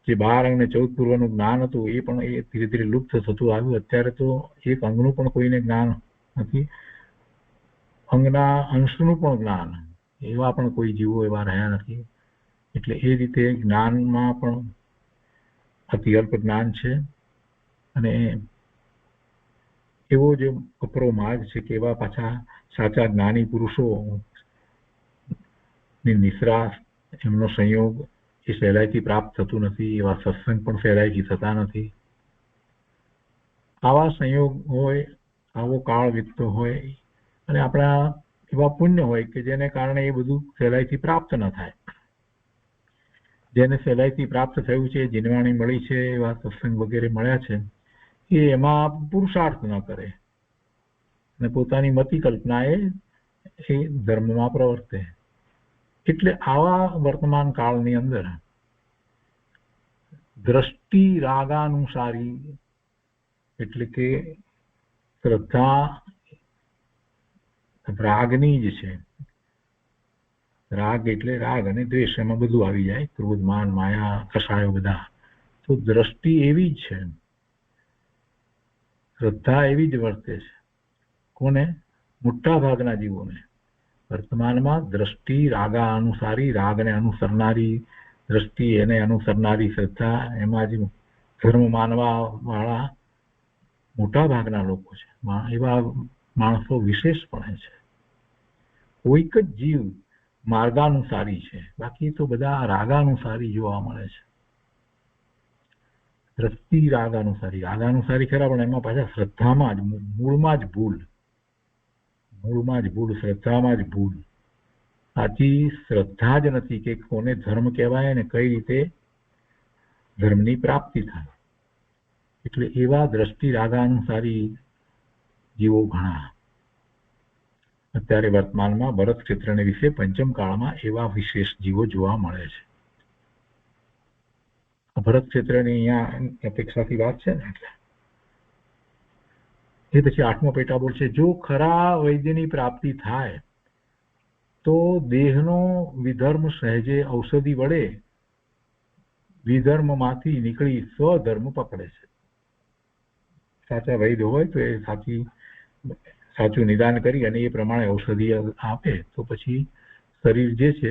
જે 12 અને 14 પૂર્વનું જ્ઞાન હતું એ પણ એ ધીરે ધીરે લુપ્ત થતું આવ્યું. અત્યારે તો એક અંગનું પણ કોઈને જ્ઞાન નથી, અંગના અંશનું પણ જ્ઞાન એવા પણ કોઈ જીવો એવા રહ્યા નથી. એટલે એ રીતે જ્ઞાનમાં પણ અતિ અલ્પ જ્ઞાન છે અને એવો જે કપરો માર્ગ છે કે એવા પાછા સાચા જ્ઞાની પુરુષો ની નિશ્રા, એમનો સંયોગ એ સહેલાઈથી પ્રાપ્ત થતું નથી. એવા સત્સંગ પણ સહેલાઈથી થતા નથી. આવા સંયોગ હોય, આવો કાળ વીતતો હોય અને આપણા એવા પુણ્ય હોય કે જેને કારણે એ બધું સહેલાઈથી પ્રાપ્ત ન થાય. જેને સહેલાઈથી પ્રાપ્ત થયું છે, જીનવાણી મળી છે, એવા સત્સંગ વગેરે મળ્યા છે, એ એમાં પુરુષાર્થ ન કરે અને પોતાની મતિ કલ્પનાએ એ ધર્મમાં પ્રવર્તે. એટલે આવા વર્તમાન કાળની અંદર દ્રષ્ટિ રાગાનુસારી એટલે કે શ્રદ્ધા રાગની જ છે. રાગ એટલે રાગ અને દ્વેષ, એમાં બધું આવી જાય, ક્રોધ માન માયા કષાયો બધા. તો દ્રષ્ટિ એવી જ છે, શ્રદ્ધા એવી જ વર્તે છે. કોને? મોટા ભાગના જીવોને. વર્તમાનમાં દ્રષ્ટિ રાગા અનુસારી, રાગને અનુસરનારી દ્રષ્ટિ, એને અનુસરનારી શ્રદ્ધા, એમાં જ ધર્મ માનવા વાળા મોટા ભાગના લોકો છે. એવા માણસો વિશેષપણે છે. કોઈક જ જીવ માર્ગાનુસારી છે, બાકી તો બધા રાગાનુસારી જોવા મળે છે. દ્રષ્ટિ રાગાનુસારી ખરા, પણ એમાં પાછા શ્રદ્ધામાં જ મૂળમાં જ ભૂલ. મૂળમાં જ ભૂલ, શ્રદ્ધામાં જ ભૂલ. સાચી શ્રદ્ધા જ નથી કે કોને ધર્મ કહેવાય અને કઈ રીતે ધર્મની પ્રાપ્તિ થાય. એટલે એવા દ્રષ્ટિ રાગાનુસારી જીવો ઘણા અત્યારે વર્તમાનમાં ભરત ક્ષેત્રને વિશે પંચમ કાળમાં એવા વિશેષ જીવો જોવા મળે છે. ભરત ક્ષેત્રની અહીંયા અપેક્ષાથી વાત છે ને એટલે એ પછી આઠમો પેટાબોલ છે. જો ખરા વૈદ્યની પ્રાપ્તિ થાય તો દેહનો વિધર્મ સહેજે ઔષધિ વડે વિધર્મમાંથી નીકળી સ્વધર્મ પકડે છે. સાચા વૈદ્ય હોય તો એ સાચું નિદાન કરી અને એ પ્રમાણે ઔષધિ આપે તો પછી શરીર જે છે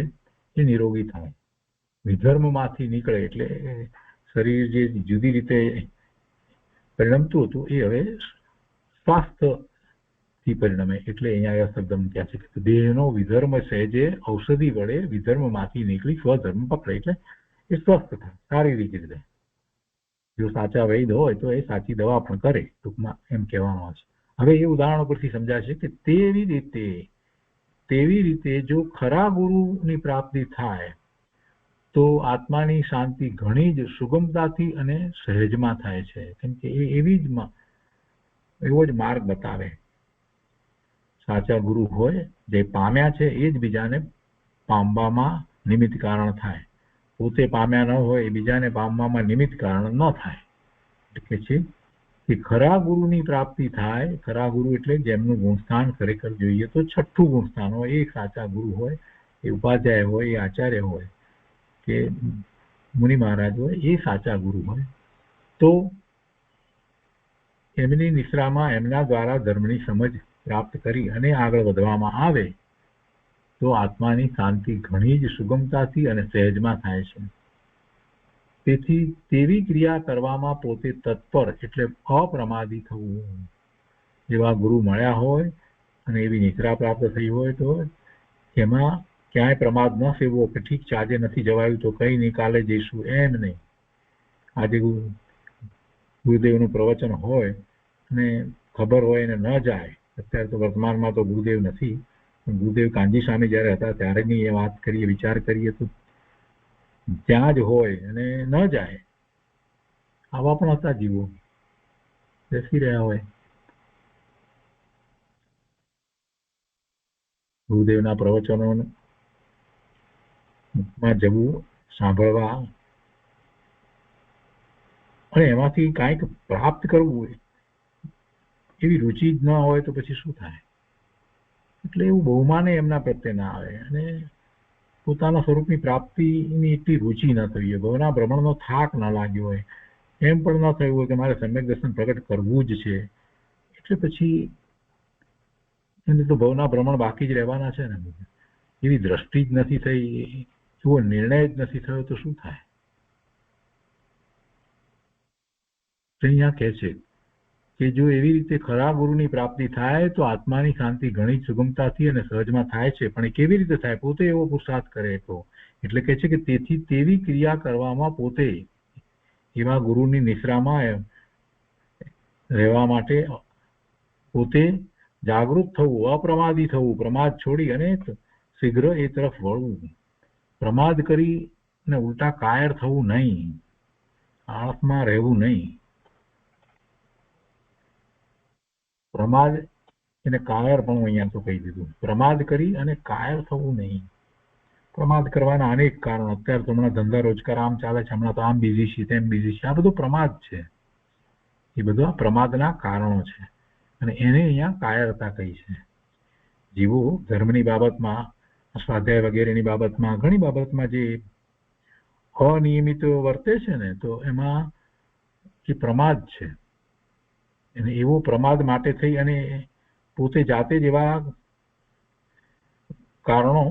એ નિરોગી થાય. વિધર્મમાંથી નીકળે એટલે શરીર જે જુદી રીતે પરિણમતું હતું એ હવે સ્વાસ્થ્યથી પરિણમે. એટલે અહીંયા શબ્દ મૂક્યા છે કે દેહનો વિધર્મ સહેજે ઔષધિ વડે વિધર્મમાંથી નીકળી સ્વધર્મ પકડે એટલે એ સ્વસ્થ થાય શારીરિક રીતે. જો સાચા વૈદ હોય તો એ સાચી દવા પણ કરે, ટૂંકમાં એમ કહેવામાં આવે છે. હવે એ ઉદાહરણો પરથી સમજાય છે કે તેવી રીતે જો ખરા ગુરુની પ્રાપ્તિ થાય તો આત્માની શાંતિ ઘણી જ સુગમતાથી અને સહેજમાં થાય છે. કેમ કે એ એવો જ માર્ગ બતાવે. સાચા ગુરુ હોય જે પામ્યા છે એ જ બીજાને પામવામાં નિમિત્ત કારણ થાય. પોતે પામ્યા ન હોય એ બીજાને પામવામાં નિમિત્ત કારણ ન થાય. એટલે છે કે ખરા ગુરુની પ્રાપ્તિ થાય. ખરા ગુરુ એટલે જેમનું ગુણસ્થાન ખરેખર જોઈએ તો છઠ્ઠું ગુણસ્થાન હોય એ સાચા ગુરુ હોય. એ ઉપાધ્યાય હોય, એ આચાર્ય હોય કે મુનિ મહારાજ હોય, એ સાચા ગુરુ હોય તો એમની નિશ્રામાં એમના દ્વારા ધર્મની સમજ પ્રાપ્ત કરી અને આગળ વધવામાં આવે તો આત્માની શાંતિ ઘણી જ સુગમતાથી અને સહેજમાં થાય છે. તેથી તેવી ક્રિયા કરવામાં પોતે તત્પર એટલે અપ્રમાદી થવું. જેવા ગુરુ મળ્યા હોય અને એવી નિશ્રા પ્રાપ્ત થઈ હોય તો એમાં ક્યાંય પ્રમાદ ન સેવવો કે ઠીક છે આજે નથી જવાયું તો કઈ નહીં કાલે જઈશું, એમ નહીં. આજે ગુરુદેવનું પ્રવચન હોય અને ખબર હોય અને ન જાય. અત્યારે તો વર્તમાનમાં તો ગુરુદેવ નથી, ગુરુદેવ કાનજી સ્વામી જયારે હતા ત્યારેની એ વાત કરીએ, વિચાર કરીએ તો ત્યાં જ હોય અને ન જાય. આવા પણ હતા જીવો, બેસી રહ્યા હોય. ગુરુદેવના પ્રવચનોમાં જવું, સાંભળવા અને એમાંથી કાંઈક પ્રાપ્ત કરવું એવી રુચિ જ ન હોય તો પછી શું થાય? એટલે એવું બહુમાને એમના પ્રત્યે ના આવે અને પોતાના સ્વરૂપની પ્રાપ્તિની એટલી રુચિ ન થઈ હોય, ભવના ભ્રમણનો થાક ન લાગ્યો હોય, એમ પણ ન થયું હોય કે મારે સમ્યક દર્શન પ્રગટ કરવું જ છે. એટલે પછી એને તો ભવના ભ્રમણ બાકી જ રહેવાના છે ને. એવી દ્રષ્ટિ જ નથી થઈ, એવો નિર્ણય જ નથી થયો તો શું થાય? અહીંયા કહે છે કે જો એવી રીતે ખરા ગુરુની પ્રાપ્તિ થાય તો આત્માની શાંતિ ઘણી સુગમતાથી અને સહજમાં થાય છે. પણ એ કેવી રીતે થાય? પોતે એવો પુરુષાર્થ કરે તો. એટલે કહે છે કે તેથી તેવી ક્રિયા કરવામાં પોતે એવા ગુરુની નિશ્રામાં રહેવા માટે પોતે જાગૃત થવું, અપ્રમાદી થવું, પ્રમાદ છોડી અને શીઘ્ર એ તરફ વળવું. પ્રમાદ કરીને ઉલટા કાયર થવું નહીં, આળસમાં રહેવું નહીં. પ્રમાદ એને કાયર પણ અહીંયા તો કહી દીધું. પ્રમાદ કરી અને કાયર થવું નહીં. પ્રમાદ કરવાના અનેક કારણો. અત્યારે તો હમણાં ધંધા રોજગાર આમ ચાલે છે, હમણાં તો આમ બિઝી છે, તેમ બિઝી છે. આ બધું પ્રમાદ છે. એ બધું આ પ્રમાદના કારણો છે અને એને અહીંયા કાયરતા કહી છે. જીવો ધર્મની બાબતમાં, સ્વાધ્યાય વગેરેની બાબતમાં, ઘણી બાબતમાં જે અનિયમિત વર્તે છે ને તો એમાં એ પ્રમાદ છે. અને એવો પ્રમાદ માટે થઈ અને પોતે જાતે જ એવા કારણો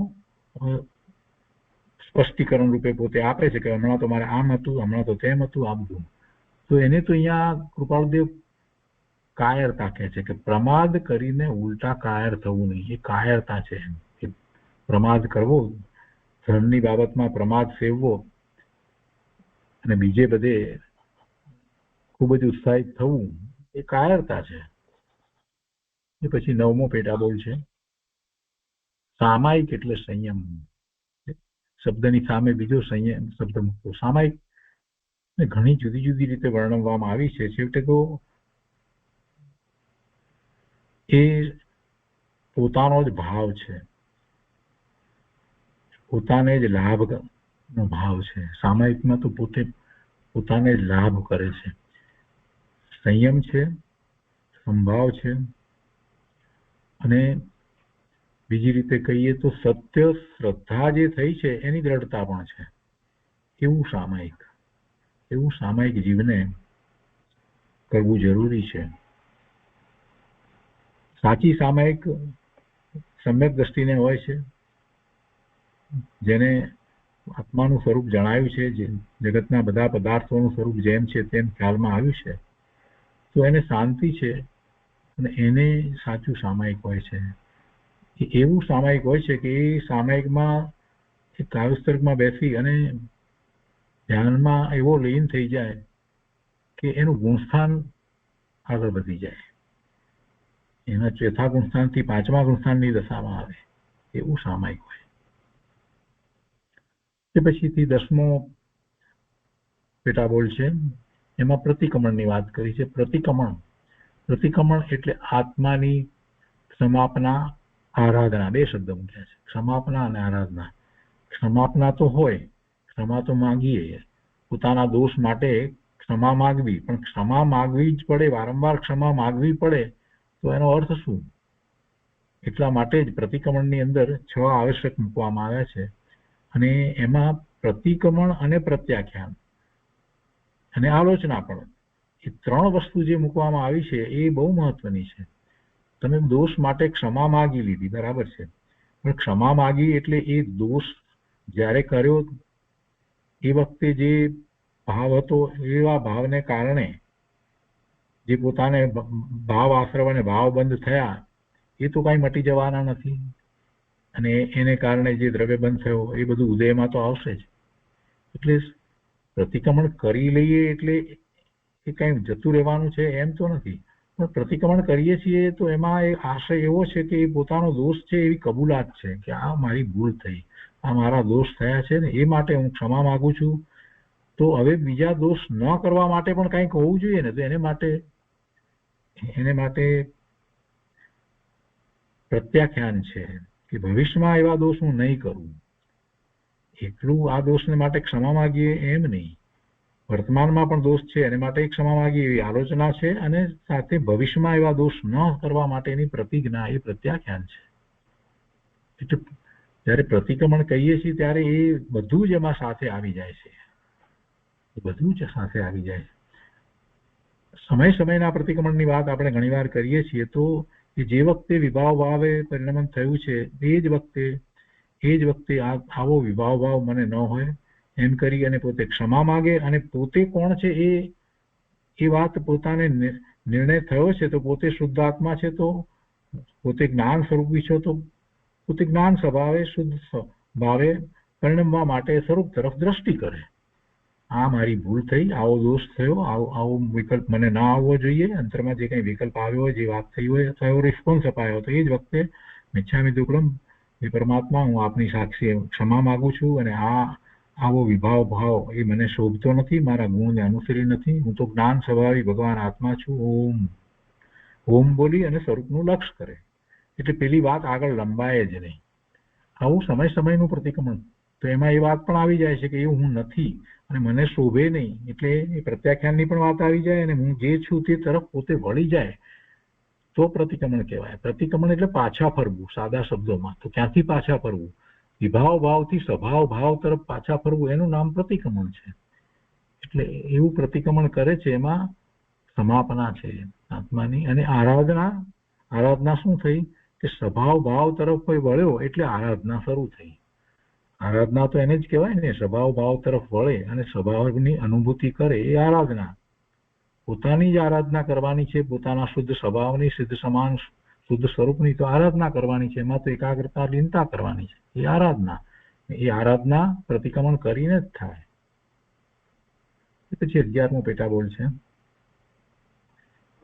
સ્પષ્ટીકરણ રૂપે પોતે આપે છે કે હમણાં તો મારે આમ હતું, હમણાં તો તેમ હતું, આ બધું. તો એને તો અહીંયા કૃપાળુદેવ કાયરતા કહે છે કે પ્રમાદ કરીને ઉલટા કાયર થવું નહીં. એ કાયરતા છે. પ્રમાદ કરવો, ધર્મની બાબતમાં પ્રમાદ સેવવો અને બીજે બધે ખૂબ જ ઉત્સાહિત થવું એ કાયરતા છે. એ પછી નવમો પેટાબોલ છે. સામાયિક એટલે સંયમ. શબ્દની સામે બીજો સંયમ શબ્દ મૂકવો. સામાયિક ઘણી જુદી જુદી રીતે વર્ણવવામાં આવી છે. છેવટે તો એ પોતાનો જ ભાવ છે, પોતાને જ લાભનો ભાવ છે. સામાયિકમાં તો પોતાને જ લાભ કરે છે. સંયમ છે, સંભાવ છે, અને બીજી રીતે કહીએ તો સત્ય શ્રદ્ધા જે થઈ છે એની દ્રઢતા પણ છે. એવું સામાયિક જીવને કરવું જરૂરી છે. સાચી સામાયિક સમ્યક દ્રષ્ટિને હોય છે, જેને આત્માનું સ્વરૂપ જણાવ્યું છે, જે જગતના બધા પદાર્થોનું સ્વરૂપ જેમ છે તેમ ખ્યાલમાં આવ્યું છે, તો એને શાંતિ છે અને એને સાચું સામાયિક હોય છે. એવું સામાયિક હોય છે કે એ સામાયિકમાં કાવ્યસ્તર્કમાં બેસી અને ધ્યાનમાં એવો લીન થઈ જાય કે એનું ગુણસ્થાન આગળ વધી જાય, એના ચોથા ગુણસ્થાનથી પાંચમા ગુણસ્થાનની દશામાં આવે, એવું સામાયિક હોય. તે પછીથી 10મો પેટાબોલ છે, એમાં પ્રતિક્રમણની વાત કરી છે. પ્રતિક્રમણ એટલે આત્માની ક્ષમાપના, આરાધના. બે શબ્દ મૂક્યા છે, ક્ષમાપના અને આરાધના. ક્ષમાપના તો હોય, ક્ષમા તો માંગીએ, પોતાના દોષ માટે ક્ષમા માગવી, પણ ક્ષમા માગવી જ પડે, વારંવાર ક્ષમા માગવી પડે તો એનો અર્થ શું? એટલા માટે જ પ્રતિક્રમણની અંદર 6 આવશ્યક મૂકવામાં આવ્યા છે, અને એમાં પ્રતિક્રમણ અને પ્રત્યાખ્યાન અને આલોચના પણ, એ 3 વસ્તુ જે મૂકવામાં આવી છે એ બહુ મહત્વની છે. તમે દોષ માટે ક્ષમા માગી લીધી, બરાબર છે, પણ ક્ષમા માગી એટલે એ દોષ જ્યારે કર્યો એ વખતે જે ભાવ હતો એવા ભાવને કારણે જે પોતાને ભાવ આશ્રવ અને ભાવ બંધ થયા એ તો કાંઈ મટી જવાના નથી, અને એને કારણે જે દ્રવ્ય બંધ થયો એ બધું ઉદયમાં તો આવશે જ. એટલે પ્રતિક્રમણ કરી લઈએ એટલે એ કાંઈ જતું રહેવાનું છે એમ તો નથી, પણ પ્રતિક્રમણ કરીએ છીએ તો એમાં એ આશય એવો છે કે એ પોતાનો દોષ છે એવી કબૂલાત છે કે આ મારી ભૂલ થઈ, આ મારા દોષ થયા છે ને એ માટે હું ક્ષમા માંગુ છું. તો હવે બીજા દોષ ન કરવા માટે પણ કંઈક હોવું જોઈએ ને, તો એને માટે પ્રત્યાખ્યાન છે કે ભવિષ્યમાં એવા દોષ હું નહીં કરું. એટલું આ દોષને માટે ક્ષમા માંગીએ એમ નહીં, વર્તમાનમાં પણ દોષ છે એને માટે ક્ષમા માંગીએ એવી આલોચના છે, અને સાથે ભવિષ્યમાં એવા દોષ ન કરવા માટેની પ્રતિજ્ઞા એ પ્રત્યાખ્યાન છે. એટલે જ્યારે પ્રતિક્રમણ કહીએ છીએ ત્યારે એ બધું જ એમાં સાથે આવી જાય છે, સમયના પ્રતિક્રમણની વાત આપણે ઘણીવાર કરીએ છીએ તો જે વખતે વિભાવ ભાવે પરિણમન થયું છે એ જ વખતે આવો વિભાવ ભાવ મને ન હોય એમ કરી અને પોતે ક્ષમા માગે, અને પોતે કોણ છે એ વાત પોતાને નિર્ણય થયો છે તો પોતે શુદ્ધ આત્મા છે, તો પોતે જ્ઞાન સ્વરૂપી છે, તો પોતે જ્ઞાન સ્વભાવે શુદ્ધ ભાવે પરિણમવા માટે સ્વરૂપ તરફ દ્રષ્ટિ કરે. આ મારી ભૂલ થઈ, આવો દોષ થયો, આવો વિકલ્પ મને ના આવવો જોઈએ, અંતરમાં જે કંઈ વિકલ્પ આવ્યો હોય, જે વાત થઈ હોય અથવા એવો રિસ્પોન્સ અપાયો તો એ જ વખતે મિચ્છામિ દુક્કડમ, એ પરમાત્મા હું આપની સાક્ષી ક્ષમા માગું છું, અને આવો વિભાવ ભાવ એ મને શોભતો નથી, મારા ગુણને અનુસરી નથી, હું તો જ્ઞાન સ્વભાવી ભગવાન આત્મા છું. ઓમ બોલી અને સ્વરૂપનું લક્ષ્ય કરે, એટલે પેલી વાત આગળ લંબાય જ નહીં. આવું સમયનું પ્રતિક્રમણ, તો એમાં એ વાત પણ આવી જાય છે કે એવું હું નથી અને મને શોભે નહીં, એટલે એ પ્રત્યાખ્યાનની પણ વાત આવી જાય, અને હું જે છું તે તરફ પોતે વળી જાય તો પ્રતિક્રમણ કહેવાય. પ્રતિક્રમણ એટલે પાછા ફરવું, સાદા શબ્દોમાં તો ક્યાંથી પાછા ફરવું? વિભાવ ભાવથી સ્વભાવ ભાવ તરફ પાછા ફરવું, એનું નામ પ્રતિક્રમણ છે. એટલે એવું પ્રતિક્રમણ કરે છે, એમાં સમાપના છે આત્માની, અને આરાધના શું થઈ કે સ્વભાવ ભાવ તરફ કોઈ વળ્યો એટલે આરાધના શરૂ થઈ. આરાધના તો એને જ કહેવાય ને, સ્વભાવ ભાવ તરફ વળે અને સ્વભાવની અનુભૂતિ કરે એ આરાધના. પોતાની જ આરાધના કરવાની છે, પોતાના શુદ્ધ સ્વભાવની, સિદ્ધ સમાન શુદ્ધ સ્વરૂપની તો આરાધના કરવાની છે, એમાં તો એકાગ્રતા લીનતા કરવાની છે, એ આરાધના પ્રતિક્રમણ કરીને જ થાય. પછી 11મો પેટાબોલ છે,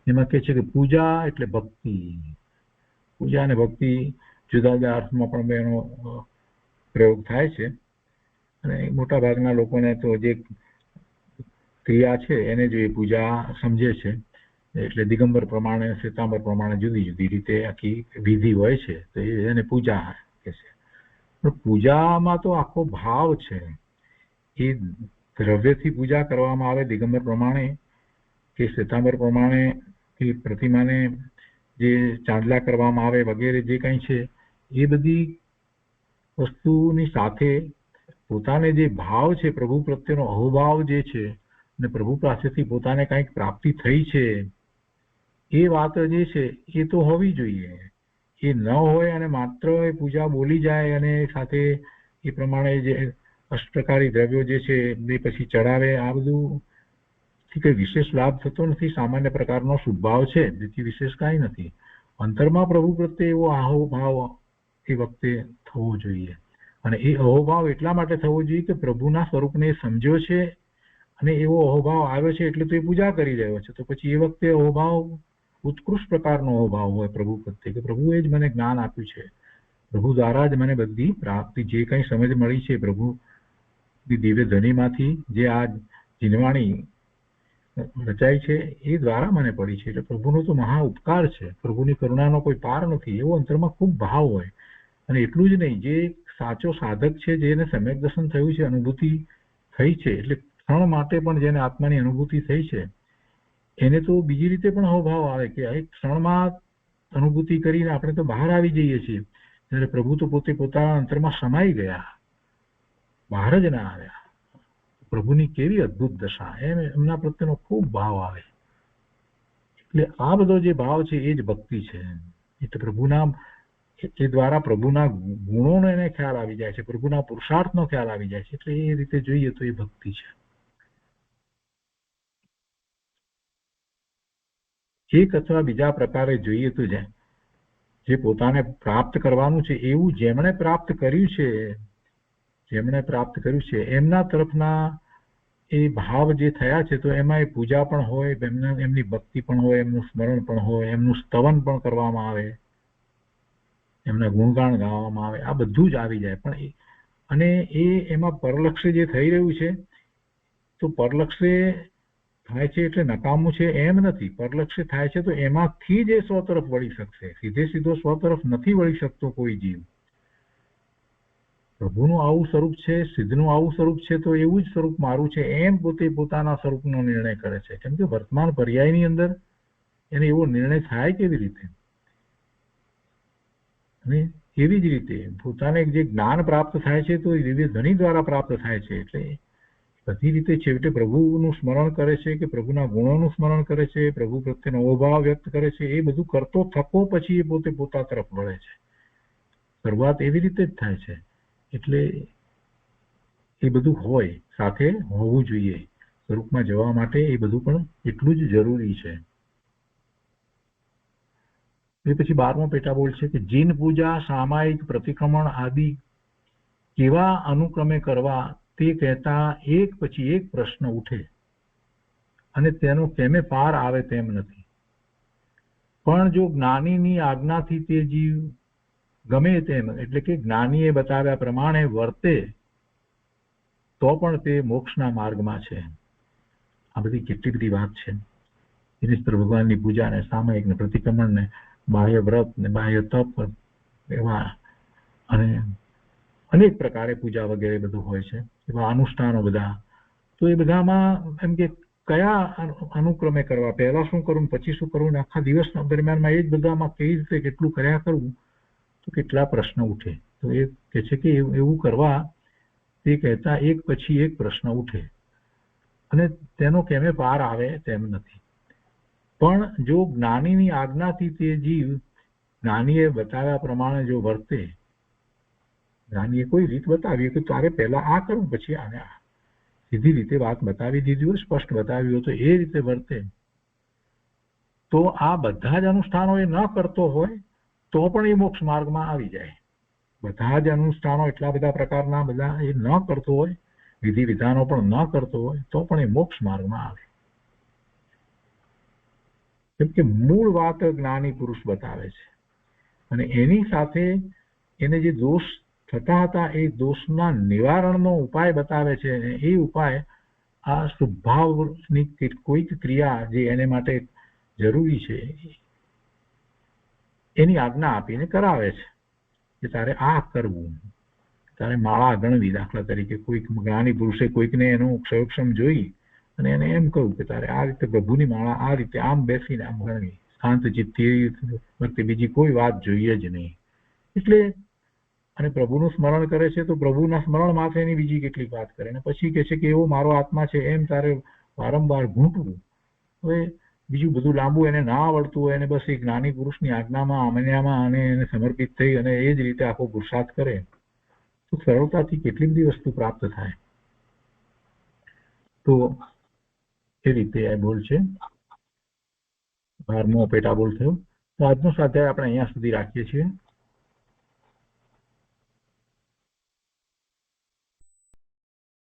એમાં કહે છે કે પૂજા એટલે ભક્તિ. પૂજા અને ભક્તિ જુદા જુદા અર્થમાં પણ એનો પ્રયોગ થાય છે. અને મોટા ભાગના લોકોને તો જે ક્રિયા છે એને જો એ પૂજા સમજે છે. એટલે દિગંબર પ્રમાણે, શ્વેતાંબર પ્રમાણે જુદી જુદી રીતે આખી વિધિ હોય છે, તો એને પૂજા કહે છે. પણ પૂજામાં તો આખો ભાવ છે. એ દ્રવ્યથી પૂજા કરવામાં આવે દિગંબર પ્રમાણે કે શ્વેતાંબર પ્રમાણે, કે પ્રતિમાને જે ચાંદલા કરવામાં આવે વગેરે જે કંઈ છે, એ બધી વસ્તુની સાથે પોતાને જે ભાવ છે, પ્રભુ પ્રત્યેનો અહોભાવ જે છે, ને પ્રભુ પાસેથી પોતાને કંઈક પ્રાપ્તિ થઈ છે, એ વાત જે છે એ તો હોવી જોઈએ. એ ન હોય અને માત્ર એ પૂજા બોલી જાય અને સાથે એ પ્રમાણે જે અષ્ટપ્રકારી દ્રવ્યો જે છે એ પછી ચડાવે, આ બધું કઈ વિશેષ લાભ થતો નથી. સામાન્ય પ્રકારનો શુભભાવ છે, જેથી વિશેષ કાંઈ નથી. અંતરમાં પ્રભુ પ્રત્યે એવો અહોભાવ એ વખતે થવો જોઈએ. અને એ અહોભાવ એટલા માટે થવો જોઈએ કે પ્રભુના સ્વરૂપને સમજ્યો છે અને એવો અહોભાવ આવ્યો છે એટલે તો એ પૂજા કરી રહ્યો છે. તો પછી એ વખતે અહોભાવ ઉત્કૃષ્ટ પ્રકારનો અહોભાવ હોય પ્રભુ પ્રત્યે, કે પ્રભુએ જ મને જ્ઞાન આપ્યું છે, પ્રભુ દ્વારા જ મને બધી પ્રાપ્તિ, જે કંઈ સમજ મળી છે પ્રભુ દિવ્ય ધ્વનિમાંથી, જે આ જીનવાણી રચાઈ છે એ દ્વારા મને પડી છે. એટલે પ્રભુનો તો મહા ઉપકાર છે, પ્રભુની કરુણાનો કોઈ પાર નથી. એવો અંતરમાં ખૂબ ભાવ હોય. અને એટલું જ નહીં, જે સાચો સાધક છે, જેને સમ્યક દર્શન થયું છે, અનુભૂતિ થઈ છે, એટલે ક્ષણ માટે પણ જેને આત્માની અનુભૂતિ થઈ છે, એને તો બીજી રીતે પણ અહોભાવ આવે કે એક ક્ષણમાં અનુભૂતિ કરીને આપણે તો બહાર આવી જઈએ છીએ, ત્યારે પ્રભુ તો પોતે પોતાના અંતરમાં સમાઈ ગયા, બહાર જ ના આવ્યા. પ્રભુની કેવી અદ્ભુત દશા, એમના પ્રત્યેનો ખૂબ ભાવ આવે. એટલે આ બધો જે ભાવ છે એ જ ભક્તિ છે. એટલે પ્રભુના એ દ્વારા પ્રભુના ગુણોનો એને ખ્યાલ આવી જાય છે, પ્રભુના પુરુષાર્થનો ખ્યાલ આવી જાય છે. એટલે એ રીતે જોઈએ તો એ ભક્તિ છે. એક અથવા બીજા પ્રકારે જોઈએ તો જે પોતાને પ્રાપ્ત કરવાનું છે એવું જેમણે પ્રાપ્ત કર્યું છે એમના તરફના એ ભાવ જે થયા છે, તો એમાં એ પૂજા પણ હોય, એમની ભક્તિ પણ હોય, એમનું સ્મરણ પણ હોય, એમનું સ્તવન પણ કરવામાં આવે, એમના ગુણગાન ગાવામાં આવે, આ બધું જ આવી જાય. પણ અને એમાં પરલક્ષે જે થઈ રહ્યું છે, તો પરલક્ષે થાય છે એટલે નકામું છે એમ નથી. પરલક્ષે થાય છે તો એમાંથી જ એ સ્વ તરફ વળી શકશે. સીધો સ્વ તરફ નથી વળી શકતો કોઈ જીવ. પ્રભુનું આવું સ્વરૂપ છે, સિદ્ધનું આવું સ્વરૂપ છે, તો એવું જ સ્વરૂપ મારું છે એમ પોતે પોતાના સ્વરૂપનો નિર્ણય કરે છે. કેમ કે વર્તમાન પર્યાયની અંદર એને એવો નિર્ણય થાય કેવી રીતે? અને એવી જ રીતે પોતાને જે જ્ઞાન પ્રાપ્ત થાય છે તો એ દિવ્ય ધ્વનિ દ્વારા પ્રાપ્ત થાય છે. એટલે બધી રીતે છેવટે પ્રભુનું સ્મરણ કરે છે, કે પ્રભુના ગુણોનું સ્મરણ કરે છે, પ્રભુ પ્રત્યેનો અહોભાવ વ્યક્ત કરે છે. એ બધું કરતો થકો પછી એ પોતે પોતા તરફ વળે છે. શરૂઆત એવી રીતે જ થાય છે. એટલે એ બધું હોય, સાથે હોવું જોઈએ. સ્વરૂપમાં જવા માટે એ બધું પણ એટલું જ જરૂરી છે. એ પછી 12મો પેટાબોલ છે કે જીન પૂજા, સામાયિક પ્રતિક્રમણ આદિ કેવા અનુક્રમે કરવા તે કહેતા એક પછી એક પ્રશ્ન ઉઠે અને તેનો કેમે પાર આવે તેમ નથી. પણ જો જ્ઞાનીની આજ્ઞાથી તે જીવ ગમે તેમ, એટલે કે જ્ઞાનીએ બતાવ્યા પ્રમાણે વર્તે તો પણ તે મોક્ષના માર્ગમાં છે. આ બધી કેટલી બધી વાત છે. ઈશ્વર ભગવાનની પૂજા ને સામાયિક ને પ્રતિક્રમણ ને બાહ્ય વ્રત ને બાહ્ય તપ એવા અને અનેક પ્રકારે પૂજા વગેરે બધું હોય છે, એવા અનુષ્ઠાનો બધા. તો એ બધામાં એમ કે કયા અનુક્રમે કરવા, પહેલા શું કરવું પછી શું કરવું, આખા દિવસ દરમિયાનમાં એ જ બધામાં કેવી રીતે કેટલું કર્યા કરવું, તો કેટલા પ્રશ્ન ઉઠે. તો એ કહે છે કે એવું કરવા તે કહેતા એક પછી એક પ્રશ્ન ઉઠે અને તેનો કેમે પાર આવે તેમ નથી. પણ જો જ્ઞાનીની આજ્ઞાથી તે જીવ જ્ઞાનીએ બતાવ્યા પ્રમાણે જો વર્તે, જ્ઞાનીએ કોઈ રીત બતાવી કે તારે પહેલા આ કરવું પછી આને આ, સીધી રીતે વાત બતાવી દીધી હોય, સ્પષ્ટ બતાવી હોય, તો એ રીતે વર્તે, તો આ બધા જ અનુષ્ઠાનો એ ન કરતો હોય તો પણ એ મોક્ષ માર્ગમાં આવી જાય. બધા જ અનુષ્ઠાનો એટલા બધા પ્રકારના બધા એ ન કરતો હોય, વિધિ વિધાનો પણ ન કરતો હોય, તો પણ એ મોક્ષ માર્ગમાં આવે. કેમ કે મૂળ વાત જ્ઞાની પુરુષ બતાવે છે અને એની સાથે એને જે દોષ થતા હતા એ દોષના નિવારણનો ઉપાય બતાવે છે, અને એ ઉપાય આ શુભભાવની કોઈક ક્રિયા જે એને માટે જરૂરી છે એની આજ્ઞા આપીને કરાવે છે કે તારે આ કરવું, તારે માળા ગણવી. દાખલા તરીકે કોઈક જ્ઞાની પુરુષે કોઈકને એનું ક્ષયોક્ષમ જોઈ અને એને એમ કહ્યું કે તારે આ રીતે પ્રભુની માળા આ રીતે આમ બેસીને આમ ગણવી, શાંત ચિત્તથી વખતે બીજી કોઈ વાત જોઈએ જ નહીં. એટલે અને પ્રભુનું સ્મરણ કરે છે તો પ્રભુના સ્મરણ માટેની બીજી કેટલીક વાત કરે, અને પછી કહે છે કે એવો મારો આત્મા છે એમ તારે વારંવાર ઘૂંટવું. હવે બીજું બધું લાંબુ એને ના આવડતું હોય, એને બસ એ જ્ઞાની પુરુષની આજ્ઞામાં આમન્યામાં અને એને સમર્પિત થઈ અને એ જ રીતે આખો પુરુષાર્થ કરે તો સરળતાથી કેટલી બધી વસ્તુ પ્રાપ્ત થાય. તો એ રીતે આ બોલ છે, 12મો પેટા બોલ થયો. તો આજનો સ્વાધ્યાય આપણે અહીંયા સુધી રાખીએ છીએ.